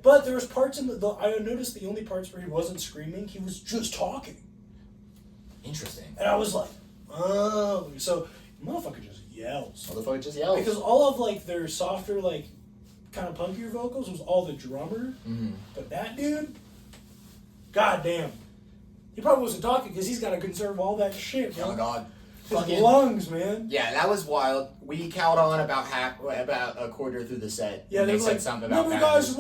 But there was parts in I noticed the only parts where he wasn't screaming, he was just talking.
Interesting.
And I was like, oh, so motherfucker just yells.
Motherfucker just yells.
Because all of like their softer, like kind of punkier vocals was all the drummer.
Mm-hmm.
But that dude, goddamn, he probably wasn't talking because he's got to conserve all that shit.
Oh
Man.
God.
His
Fucking
lungs, man.
yeah, that was wild. We cowed on about a quarter through the set.
Yeah,
and
they
they
were
said
like,
something about
remember guys,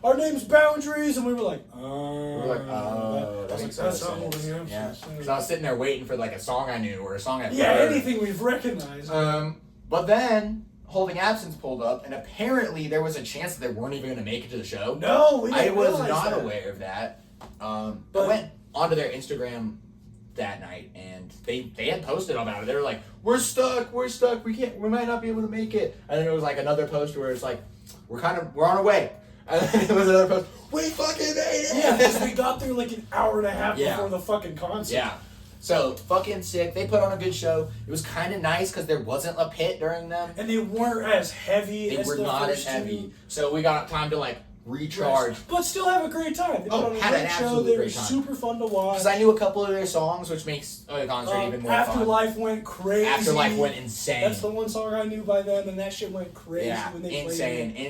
our name's Boundaries, and we were like, oh.
We were like, oh,
that
that
makes
makes
sense.
sense.
That's not
Yeah,
yeah.
because I was sitting there waiting for like a song I knew or a song I've
Yeah,
heard.
anything we've recognized.
But then Holding Absence pulled up, and apparently there was a chance that they weren't even going to make it to the show.
No, we
I
didn't
was
realize
not
that.
aware of that. I
But-
went onto their Instagram that night, and they had posted about it. They were like, we're stuck, we might not be able to make it. And then there was like another post where it's like, we're on our way. And then there was another post, we fucking made it!
Yeah, because we got there like an hour and a half
Yeah.
before the fucking concert.
Yeah. So, fucking sick. They put on a good show. It was kind of nice because there wasn't a pit during them.
And they weren't as heavy
They
as
were
the
not as
first
heavy.
two.
So we got time to like recharge.
But still have a great time. They put on a
had an
great show.
absolute
They were
great time.
super fun to watch.
Because I knew a couple of their songs, which makes a concert even more fun.
Afterlife went crazy.
Afterlife went insane.
That's the one song I knew by them, and that shit went crazy
Yeah,
when they
insane.
played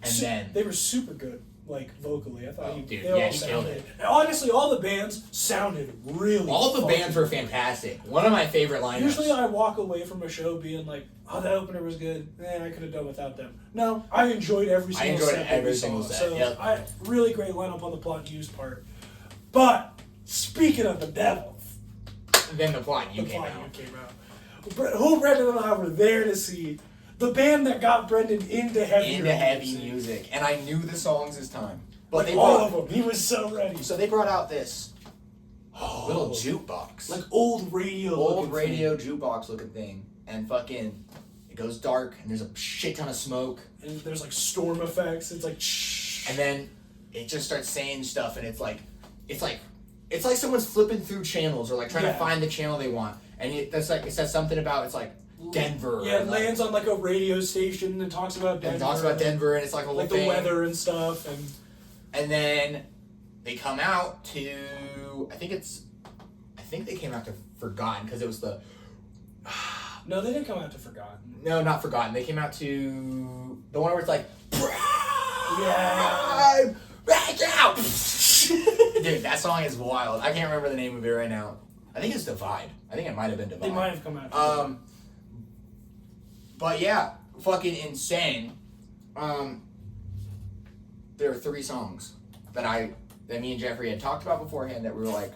And
it.
then
They were super good, like vocally. I thought
Oh, dude,
they
yeah,
all
he killed
sounded.
it.
And honestly, all the bands sounded really.
all the
fucking
bands were
good.
fantastic. One of my favorite lineups.
Usually I walk away from a show being like, oh, that opener was good. I could have done without them. No, I enjoyed every single
enjoyed
set. that
every
we saw.
single set,
So
yep.
really great lineup on the plot used part. But speaking of the devil,
Then the Plot You
the
came
plot
out.
came out. Who Brendan and I were there to see. The band that got Brendan into heavy
Into heavy music. And I knew the songs this time. But
like all of them. He was so ready.
So they brought out this little jukebox.
Like old radio
jukebox looking thing. And fucking, it goes dark, and there's a shit ton of smoke.
And there's like storm effects. It's like shh.
And then it just starts saying stuff, and it's like someone's flipping through channels or like trying to find the channel they want. And it says something about, it's like Denver.
Yeah, it lands on like a radio station and talks about Denver.
And it's like a whole
like
thing.
the weather and stuff.
And then they come out to, I think they came out to Forgotten, because it was the...
No, they didn't come out to Forgotten.
No, not Forgotten. They came out to the one where it's like...
Yeah.
Back out! Dude, that song is wild. I can't remember the name of it right now. I think it's Divide. I think it might have been Divide.
They might have come out.
But yeah, fucking insane. There are 3 songs that me and Jeffrey had talked about beforehand that we were like,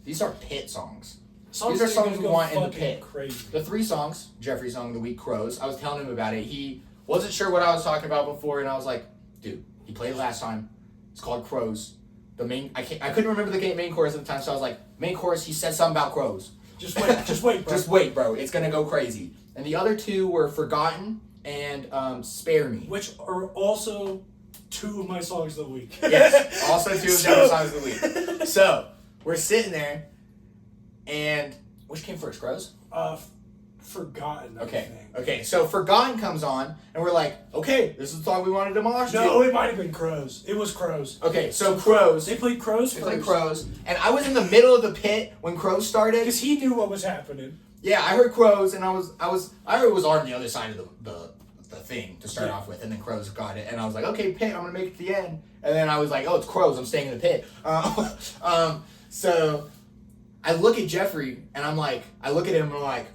these are pit songs. These are songs we want in the pit.
Crazy.
The 3 songs, Jeffrey's song of the week, Crows. I was telling him about it. He wasn't sure what I was talking about before, and I was like, dude, he played it last time. It's called Crows. I couldn't remember the main chorus at the time, so I was like, main chorus, he said something about crows.
Just wait, bro.
Just wait, bro. It's gonna go crazy. And the other 2 were Forgotten and Spare Me.
Which are also 2 of my songs of the week.
Yes, also 2 of Jeffrey's songs of the week. So, we're sitting there, and which came first, Crows?
Forgotten.
Okay. So Forgotten comes on, and we're like, okay, this is the song we wanted to mosh to.
No, it might have been Crows. It was Crows.
Okay, so Crows.
They played Crows first.
They played Crows, and I was in the middle of the pit when Crows started.
Because he knew what was happening.
Yeah, I heard Crows, and I heard it was on the other side of the thing to start off with, and then Crows got it, and I was like, okay, pit, I'm gonna make it to the end, and then I was like, oh, it's Crows, I'm staying in the pit. So I look at Jeffrey, and I look at him, and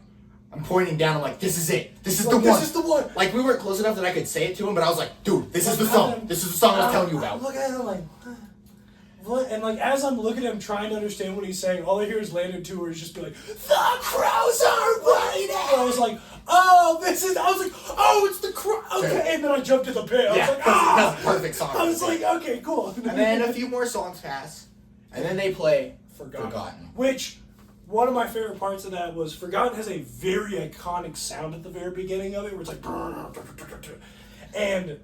I'm pointing down. I'm like, this is it. This is the one.
This is the one.
Like, we weren't close enough that I could say it to him, but I was like, dude, this is the song. This is the song I was telling you about.
I'm looking at him like, what? And like, as I'm looking at him trying to understand what he's saying, all I hear is Landon Tours just be like, the crows are waiting. I was like, oh, it's the crow. Okay, and then I jumped to the pit. I was like,
that's a perfect song.
I was like, okay, cool.
And then a few more songs pass, and then they play Forgotten.
Which, one of my favorite parts of that was Forgotten has a very iconic sound at the very beginning of it, where it's like, and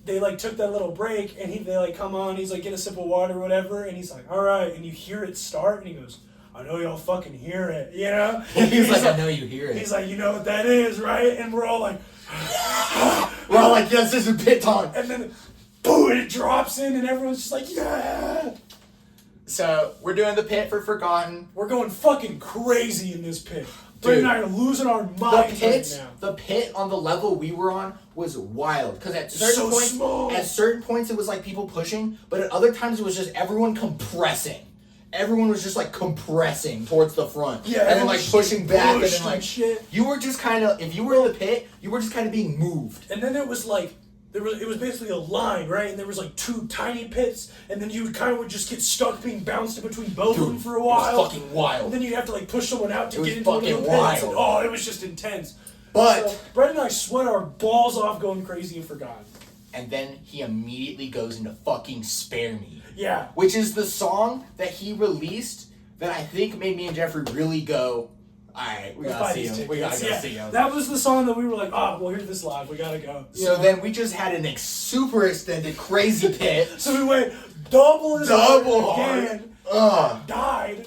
they like took that little break, and they like come on, he's like, get a sip of water or whatever, and he's like, all right, and you hear it start, and he goes, I know y'all fucking hear it, you know?
he's like, I know you hear it.
He's like, you know what that is, right? And we're all like,
we're all like, yes, this is pit time.
And then, boom, it drops in, and everyone's just like, yeah.
So, we're doing the pit for Forgotten.
We're going fucking crazy in this pit. Brett and I are losing our minds right now.
The pit on the level we were on was wild. Because at certain points it was like people pushing, but at other times it was just everyone compressing. Everyone was just like compressing towards the front. Yeah. And then like pushing back and then like
shit.
You were just kind of, if you were in the pit, you were just kind of being moved.
And then it was like, it was basically a line, right? And there was like 2 tiny pits, and then you would just get stuck being bounced in between both of them for a while.
It was fucking wild.
And then you'd have to like push someone out to get into one of the pits. And, it was just intense.
But
so, Brett and I sweat our balls off going crazy and Forgotten.
And then he immediately goes into fucking Spare Me.
Yeah.
Which is the song that he released that I think made me and Jeffrey really go, alright, we gotta see him. We gotta go see him.
That was the song that we were like, we'll hear this live. We gotta go.
So then we just had an super extended crazy pit.
So we went double hard again. Died.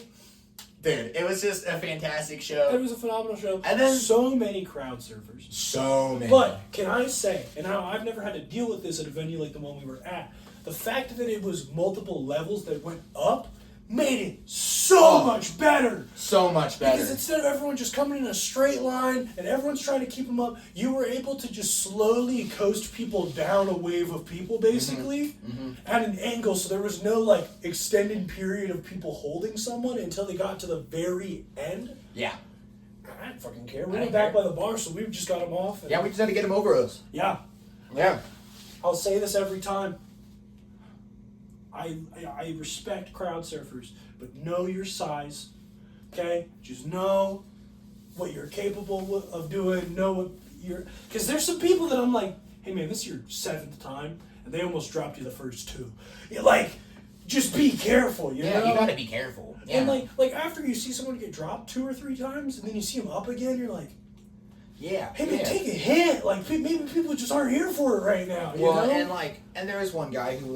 Dude, it was just a fantastic show.
It was a phenomenal show.
And then
so many crowd surfers.
So many.
But can I say, and I've never had to deal with this at a venue like the one we were at, the fact that it was multiple levels that went up made it so much better.
So much better.
Because instead of everyone just coming in a straight line and everyone's trying to keep them up, you were able to just slowly coast people down a wave of people, basically, at an angle. So there was no like extended period of people holding someone until they got to the very end.
Yeah.
I didn't fucking care. We went back by the bar, so we just got them off.
And we just had to get them over us.
Yeah.
Yeah.
I'll say this every time. I respect crowd surfers, but know your size, okay? Just know what you're capable of doing, know what you're... Because there's some people that I'm like, hey man, this is your 7th time, and they almost dropped you the first 2. You're like, just be careful, you know?
Yeah, you gotta be careful. Yeah.
And like after you see someone get dropped 2 or 3 times, and then you see them up again, you're like,
yeah.
hey man, take a hint. Like maybe people just aren't here for it right now. You know?
And there was one guy who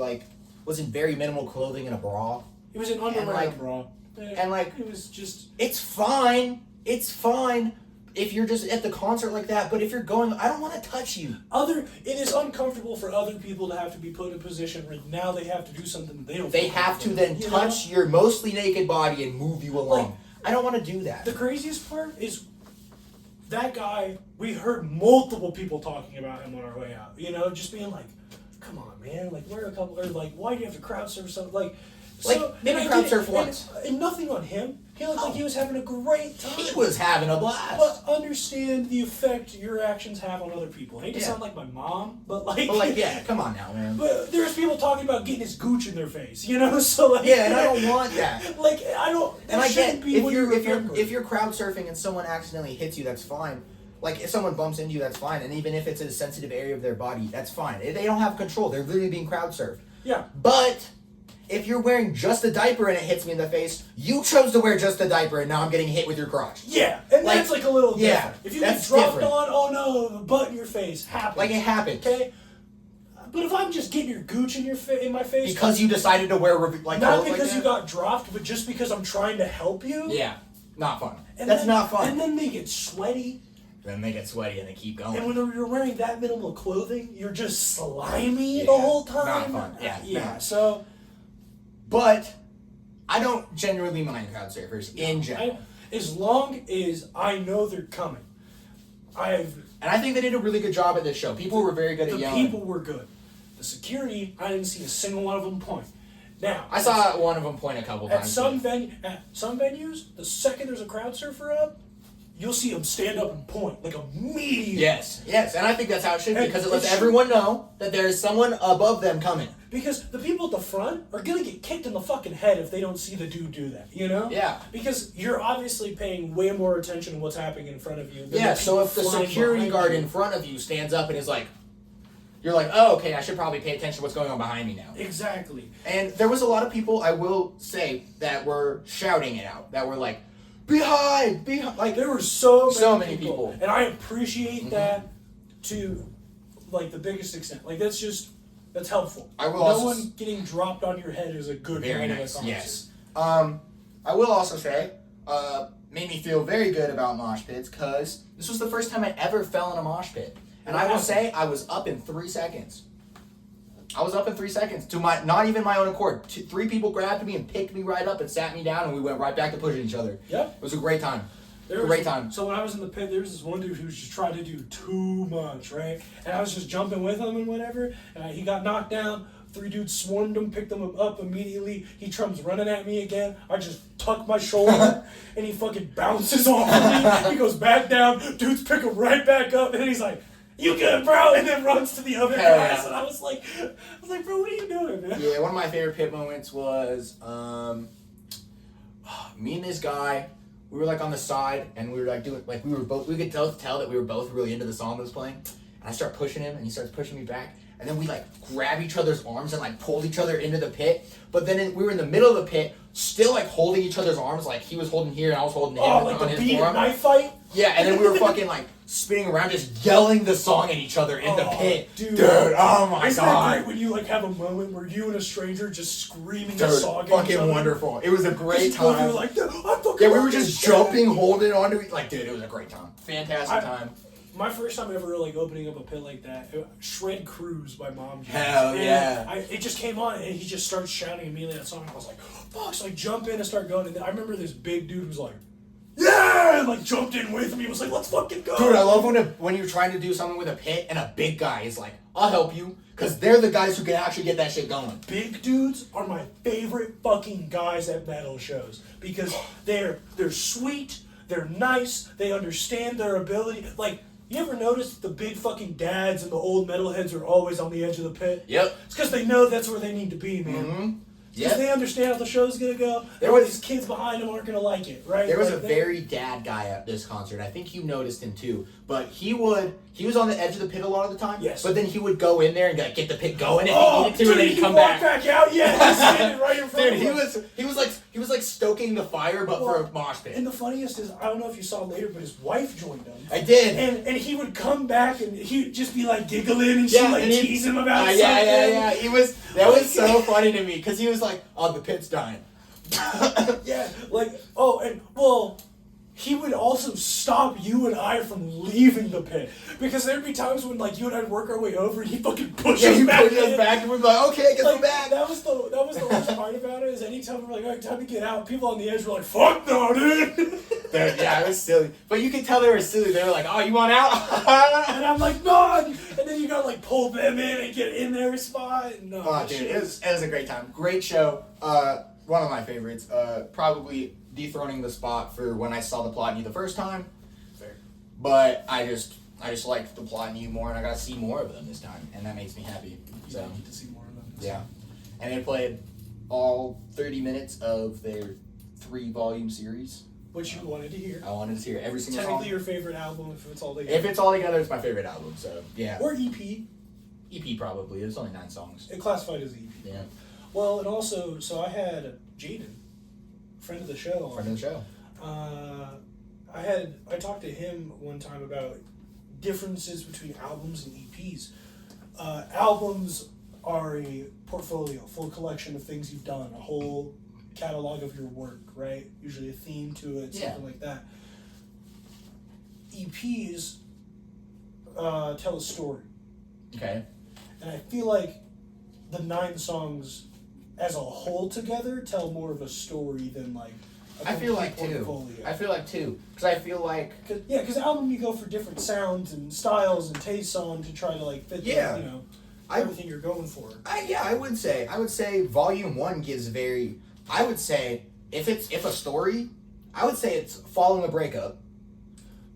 was in very minimal clothing and a bra.
It was an underwear and bra.
And
it was just.
It's fine. It's fine if you're just at the concert like that. But if you're going, I don't want to touch you.
It is uncomfortable for other people to have to be put in a position where now they have to do something they don't.
They have to then touch your mostly naked body and move you along. I don't want to do that.
The craziest part is that guy. We heard multiple people talking about him on our way out. You know, just being like, "Come on, man! Like, we're a couple." Or like, "Why do you have to crowd surf something?"
Maybe crowd surf once.
And nothing on him. He looked like he was having a great time.
He was having a blast.
But understand the effect your actions have on other people. I hate to sound like my mom, but
yeah, come on now, man.
But there's people talking about getting his gooch in their face, you know. So and
I don't want that.
Like I don't.
And I get if you're crowd surfing and someone accidentally hits you, that's fine. Like if someone bumps into you, that's fine. And even if it's a sensitive area of their body, that's fine. They don't have control. They're literally being crowd surfed.
Yeah.
But if you're wearing just a diaper and it hits me in the face, you chose to wear just a diaper and now I'm getting hit with your crotch.
Yeah, and that's a little different.
Yeah,
if you get dropped on, oh no, the butt in your face happens.
Like it happened.
Okay. But if I'm just getting your gooch in my face
because you decided to wear
not because you got dropped, but just because I'm trying to help you.
Yeah, not fun.
And
that's not fun.
And then they get sweaty.
Then they get sweaty and they keep going.
And when you're wearing that minimal clothing, you're just slimy the whole time.
Not fun.
Yeah. So.
But I don't genuinely mind crowd surfers in general.
As long as I know they're coming. And
I think they did a really good job at this show. People were very good at yelling.
The people were good. The security, I didn't see a single one of them point. Now
I saw one of them point a couple times.
At some venues, the second there's a crowd surfer up, you'll see them stand up and point like immediately.
Yes, and I think that's how it should be because it lets everyone know that there is someone above them coming.
Because the people at the front are gonna get kicked in the fucking head if they don't see the dude do that, you know?
Yeah.
Because you're obviously paying way more attention to what's happening in front of you.
Yeah, so if the security guard in front of you stands up and is like, you're like, oh, okay, I should probably pay attention to what's going on behind me now.
Exactly.
And there was a lot of people, I will say, that were shouting it out, that were like, behind! Like,
there were so
many people.
And I appreciate that to, like, the biggest extent. Like, that's helpful. No one getting dropped on your head is a good
very
moment
nice.
of
Yes. I will also say, made me feel very good about mosh pits because this was the first time I ever fell in a mosh pit. And I will say I was up in 3 seconds. To not even my own accord. 3 people grabbed me and picked me right up and sat me down and we went right back to pushing each other.
Yep.
It was a great time.
So when I was in the pit, there was this one dude who was just trying to do too much, right? And I was just jumping with him and whatever, and he got knocked down. 3 dudes swarmed him, picked him up immediately. He comes running at me again. I just tuck my shoulder, and he fucking bounces off of me. He goes back down. Dudes pick him right back up, and then he's like, "You good, bro?" And then runs to the other guys, and I was like, "Bro, what are you doing, man?"
Yeah, one of my favorite pit moments was me and this guy. We were like on the side, and we were like doing like we could tell that we were both really into the song that was playing. And I start pushing him, and he starts pushing me back, and then we like grab each other's arms and like pulled each other into the pit. But then we were in the middle of the pit, still like holding each other's arms, like he was holding here and I was holding him on his forearm.
Knife fight.
Yeah, and then we were fucking like spinning around, just yelling the song at each other in the pit.
Dude,
oh my
Isn't
god!
That great when you like have a moment where you and a stranger just screaming
Dude,
a song at each
fucking
other?
wonderful. It was a great
Both
time.
were like, "Dude, I'm fucking
yeah, we were just jumping, holding onto it. Like, dude, it was a great time. Fantastic time.
My first time ever like opening up a pit like that, Shred Cruise by Mom Jeans.
Hell yeah.
It just came on and he just started shouting immediately that song. And I was like, fuck, so I jump in and start going. And then I remember this big dude was like, yeah, and like jumped in with me. He was like, let's fucking go.
Dude, I love when you're trying to do something with a pit and a big guy is like, I'll help you. Because they're the guys who can actually get that shit going.
Big dudes are my favorite fucking guys at metal shows. Because they're sweet, they're nice, they understand their ability. Like, you ever notice the big fucking dads and the old metalheads are always on the edge of the pit?
Yep.
It's because they know that's where they need to be, man.
Mm-hmm.
Because they understand how the show's gonna go. These kids behind them aren't gonna like it, right?
There was a very dad guy at this concert. I think you noticed him too. But he was on the edge of the pit a lot of the time.
Yes.
But then he would go in there and get the pit going if
he
needed to, and then he'd come
back out. Yeah, standing right in front
Dude,
of us.
he was like stoking the fire, but for a mosh pit.
And the funniest is, I don't know if you saw later, but his wife joined him.
I did.
And he would come back and he'd just be like giggling and she'd tease him about something.
Yeah. That was so funny to me because he was like, "Oh, the pit's dying."
Yeah, he would also stop you and I from leaving the pit because there'd be times when you and I'd work our way over and he'd fucking push us back.
And we'd be like, "Okay, get them back."
That was the worst part about it is anytime we were like, "All right, time to get out," people on the edge were like, "Fuck no, dude."
Yeah, it was silly, but you could tell they were silly. They were like, "Oh, you want out?"
And I'm like, "No!" And then you gotta pull them in and get in their spot. No,
dude, it was a great time. Great show. One of my favorites. Probably dethroning the spot for when I saw the Plot in You the first time.
Fair.
But I just liked the Plot in You more, and I got to see more of them this time, and that makes me happy. So
I need to see more of them.
Yeah, and they played all 30 minutes of their 3-volume series.
Which you wanted to hear.
I wanted to hear every single song.
Technically your favorite album if it's all together.
If it's all together, it's my favorite album. So yeah.
Or EP.
EP probably. It's only 9 songs.
It classified as EP.
Yeah.
Well, and also, so I had Jaden, friend of the show.
Friend of the show.
I talked to him one time about differences between albums and EPs. Albums are a portfolio, full collection of things you've done, a whole catalog of your work, right? Usually a theme to it, something like that. EPs tell a story.
Okay.
And I feel like the 9 songs as a whole together tell more of a story than
I feel like too. Because I feel like...
Because album you go for different sounds and styles and tastes on to try to fit everything you're going for.
I would say Volume 1 gives very... I would say, if a story, I would say it's following a breakup.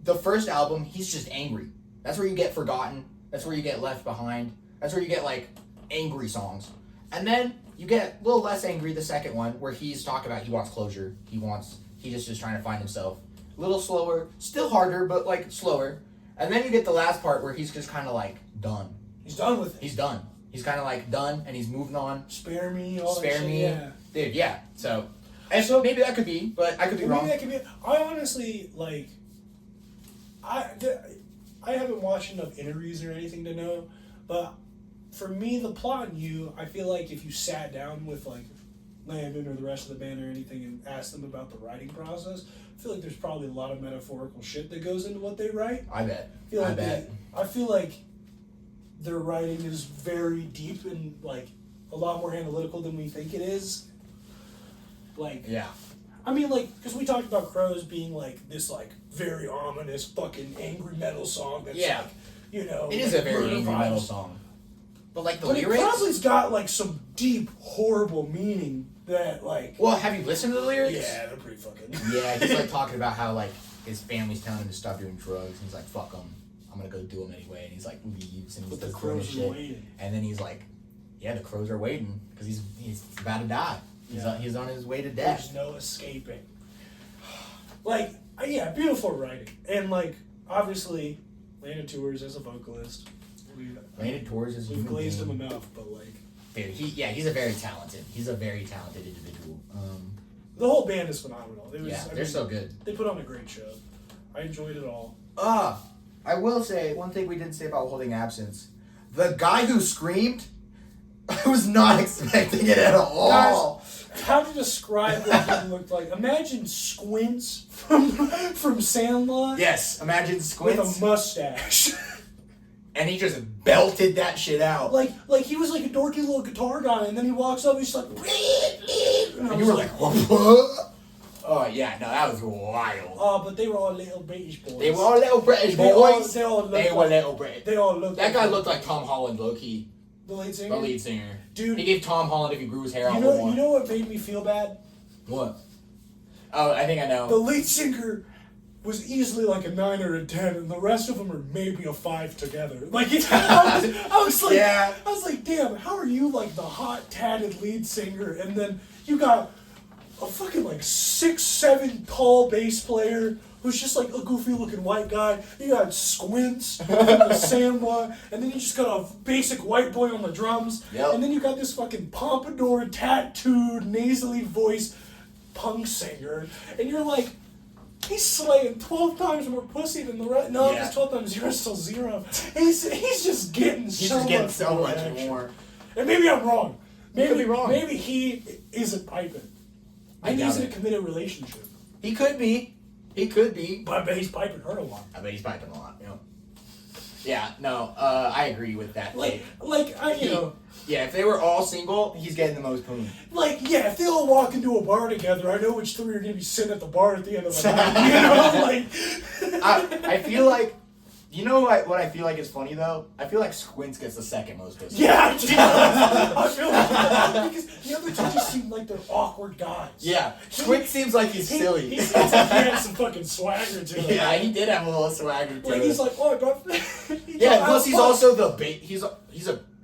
The first album, he's just angry. That's where you get Forgotten. That's where you get Left Behind. That's where you get angry songs. And then you get a little less angry the second one, where he's talking about he wants closure. He's just trying to find himself. A little slower, still harder, but slower. And then you get the last part where he's just kind of done.
He's done with it.
He's done. He's kind of done, and he's moving on.
Spare me, all
Spare
that shit,
me.
yeah.
Dude, yeah. So maybe that could be, but I could be wrong.
Maybe that could be. I honestly, I haven't watched enough interviews or anything to know, but for me, the Plot in You, I feel like if you sat down with Landon or the rest of the band or anything and asked them about the writing process, I feel like there's probably a lot of metaphorical shit that goes into what they write.
I bet.
I feel like their writing is very deep and a lot more analytical than we think it is.
Yeah.
I mean, because we talked about Crows being this very ominous fucking angry metal song that's
it is a very angry metal song. But the lyrics,
it probably's got some deep, horrible meaning that
Well, have you listened to the lyrics?
Yeah, they're pretty fucking.
Yeah, he's talking about how his family's telling him to stop doing drugs, and he's like, "Fuck them, I'm gonna go do them anyway." And he's leaves and he's
the
doing
crows
shit.
are waiting.
And then he's like, "Yeah, the crows are waiting because he's about to die. He's on his way to death.
There's no escaping." Beautiful writing, and obviously, Landon Tours as a vocalist.
Landon Tours is
we've glazed him enough, but
dude, he's a very talented individual.
The whole band is phenomenal.
They're so good.
They put on a great show. I enjoyed it all.
I will say one thing we didn't say about Holding Absence. The guy who screamed, I was not expecting it at all.
Guys, how to describe what he looked like? Imagine Squints from Sandlot.
Yes, imagine Squints
with a mustache.
And he just belted that shit out.
Like he was a dorky little guitar guy, and then he walks up and he's like,
and you were like, what? Oh yeah, no, that was wild.
Oh, but they were all little British boys.
They were all little British boys. They were little British.
They all looked.
That guy looked like Tom Holland, low key.
The lead singer.
The lead singer.
Dude,
he gave Tom Holland if he grew his hair out
more. You know what made me feel bad?
What? Oh, I think I know.
The lead singer was easily like a 9 or a 10, and the rest of them are maybe a 5 together. Like, I was like,
Yeah.
I was like, damn, how are you like the hot tatted lead singer, and then you got a fucking like 6'7" tall bass player who's just like a goofy looking white guy. You got Squints from the Sandwa, and then you just got a basic white boy on the drums.
Yep.
And then you got this fucking pompadour, tattooed, nasally voiced punk singer, and you're like, he's slaying 12 times more pussy than the rest. No,
Yeah.
because 12 times 0 is still 0. He's just getting so much action.
more.
And maybe I'm wrong. Maybe
could be wrong.
Maybe he isn't piping. Maybe he's in a committed relationship.
He could be. He could be.
But I bet he's piping her a lot.
I bet he's piping a lot. You know. Yeah. No. I agree with that. Yeah. If they were all single, he's getting the most poon.
If they all walk into a bar together, I know which 3 are gonna be sitting at the bar at the end of the night.
I feel like. You know what I feel like is funny though? I feel like Squints gets the second most pussy.
Yeah, I feel like because the other two just seem like they're awkward guys.
Yeah, Squints seems like he's silly.
He seems like he has some fucking swagger to him.
Yeah, he did have a little swagger to him.
He's like, oh, bro.
Yeah, plus he's also he's a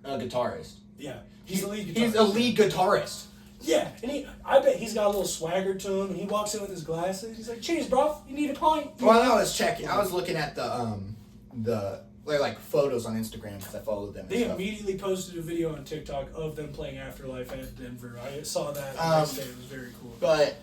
guitarist.
Yeah, he's a lead guitarist.
He's a lead guitarist.
Yeah, and I bet he's got a little swagger to him, and he walks in with his glasses. He's like, cheers, bro, you need a pint?
Well, I was looking at the like photos on Instagram because I followed them.
They immediately posted a video on TikTok of them playing Afterlife at Denver. I saw that the next day. It was very cool.
But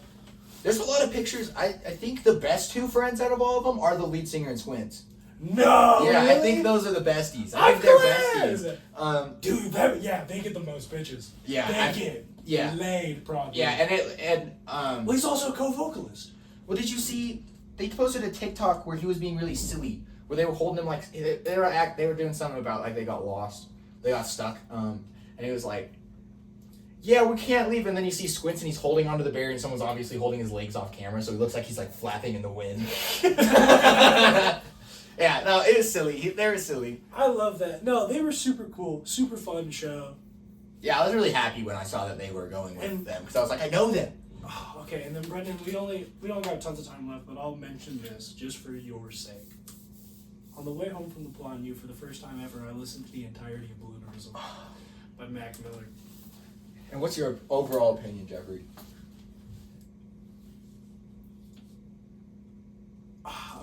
there's a lot of pictures. I think the best 2 friends out of all of them are the lead singer and Squints.
No,
yeah,
really?
I think those are the besties. I think they're besties.
Dude, they get the most bitches.
Yeah,
they get laid probably.
Yeah,
well, he's also a co-vocalist.
Well, did you see? They posted a TikTok where he was being really silly, where they were holding him like they were doing something about like they got lost, they got stuck, and he was like, "Yeah, we can't leave." And then you see Squints and he's holding onto the barrier, and someone's obviously holding his legs off camera, so he looks like he's like flapping in the wind. Yeah, no, it is silly. They were silly.
I love that. No, they were super cool, super fun show.
Yeah, I was really happy when I saw that they were going with them because I was like, I know them.
Oh, okay, and then Brendan, we don't got tons of time left, but I'll mention this just for your sake. On the way home from the Plum Dump, for the first time ever, I listened to the entirety of Baloonerism by Mac Miller.
And what's your overall opinion, Jeffrey?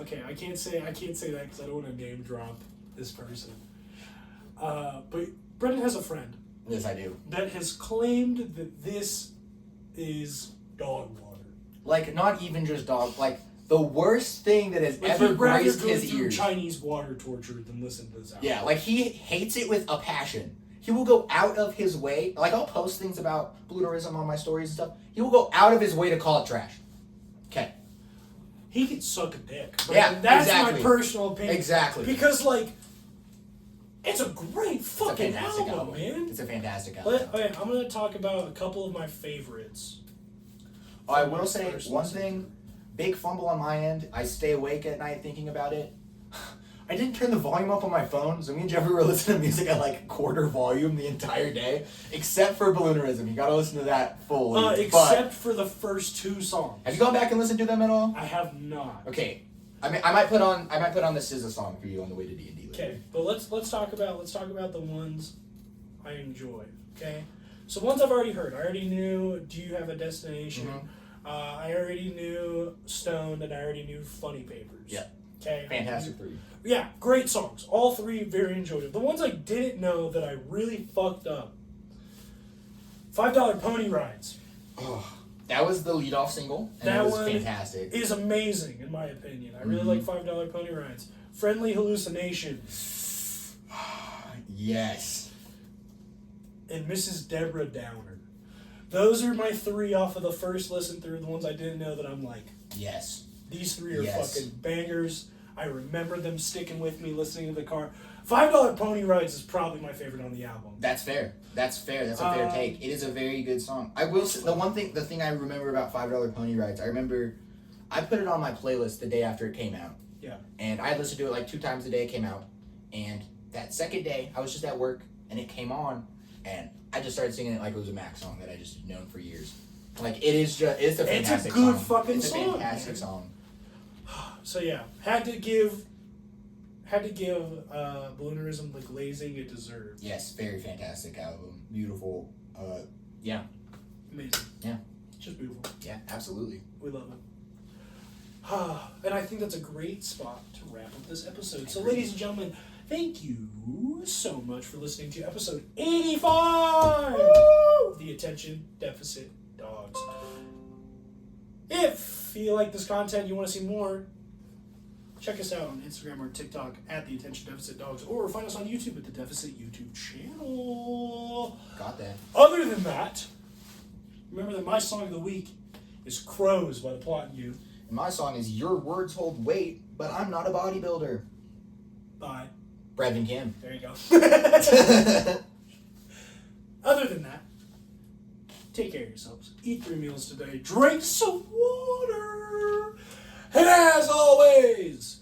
Okay, I can't say that because I don't want to name drop this person. But Brendan has a friend.
Yes, I do.
That has claimed that this is dog water.
Like, not even just dog. Like, the worst thing that has ever graced his ears.
Chinese water torture than listen to this album.
Yeah, like, he hates it with a passion. He will go out of his way. Like, I'll post things about Baloonerism on my stories and stuff. He will go out of his way to call it trash. Okay.
He could suck a dick.
Yeah,
that's
exactly.
my personal opinion.
Exactly.
Because, like, it's a great fucking album, man.
It's a fantastic album.
Okay, I'm going to talk about a couple of my favorites.
Oh, I will say one thing. Big fumble on my end. I stay awake at night thinking about it. I didn't turn the volume up on my phone, so me and Jeffrey were listening to music at like quarter volume the entire day, except for Baloonerism. You gotta listen to that fully.
Except for the first 2 songs.
Have you gone back and listened to them at all?
I have not.
Okay, I might put on the SZA song for you on the way to D&D.
Okay, but let's talk about the ones I enjoy. Okay, so ones I've already heard. I already knew Do You Have a Destination?
Mm-hmm.
I already knew Stoned, and I already knew Funny Papers.
Yeah.
Okay.
Fantastic 3.
Yeah, great songs. All 3 very enjoyable. The ones I didn't know that I really fucked up. $5 Pony Rides.
Oh, that was the lead-off single, and
that
it was
one
fantastic.
Is amazing, in my opinion. I really like $5 Pony Rides. Friendly Hallucination.
Yes.
And Mrs. Deborah Downer. Those are my 3 off of the first listen through, the ones I didn't know that I'm like,
yes.
These 3 are fucking bangers. I remember them sticking with me listening to the car. $5 Pony Rides is probably my favorite on the album.
That's fair. That's a fair take. It is a very good song. I will say, the thing I remember about $5 Pony Rides, I remember I put it on my playlist the day after it came out.
Yeah.
And I listened to it like 2 times a day it came out. And that second day, I was just at work, and it came on, and I just started singing it like it was a Mac song that I just had known for years. Like, it's a fantastic song.
It's a good fucking
song. It's a
song,
fantastic
man.
song.
So yeah, had to give Baloonerism the glazing it deserves.
Yes, very fantastic album. Beautiful. Yeah.
Amazing.
Yeah.
Just beautiful.
Yeah, absolutely.
We love it. And I think that's a great spot to wrap up this episode. So, ladies and gentlemen, thank you so much for listening to episode 85 of the Attention Deficit Dawgs. If you like this content, you want to see more, check us out on Instagram or TikTok at the Attention Deficit Dawgs, or find us on YouTube at the Deficit YouTube channel.
Got that.
Other than that, remember that my song of the week is Crows by the Plot and You.
And my song is Your Words Hold Weight, but I'm Not a Bodybuilder.
By
Brevin Kim.
There you go. Other than that, take care of yourselves. Eat 3 meals today. Drink some water. And as always,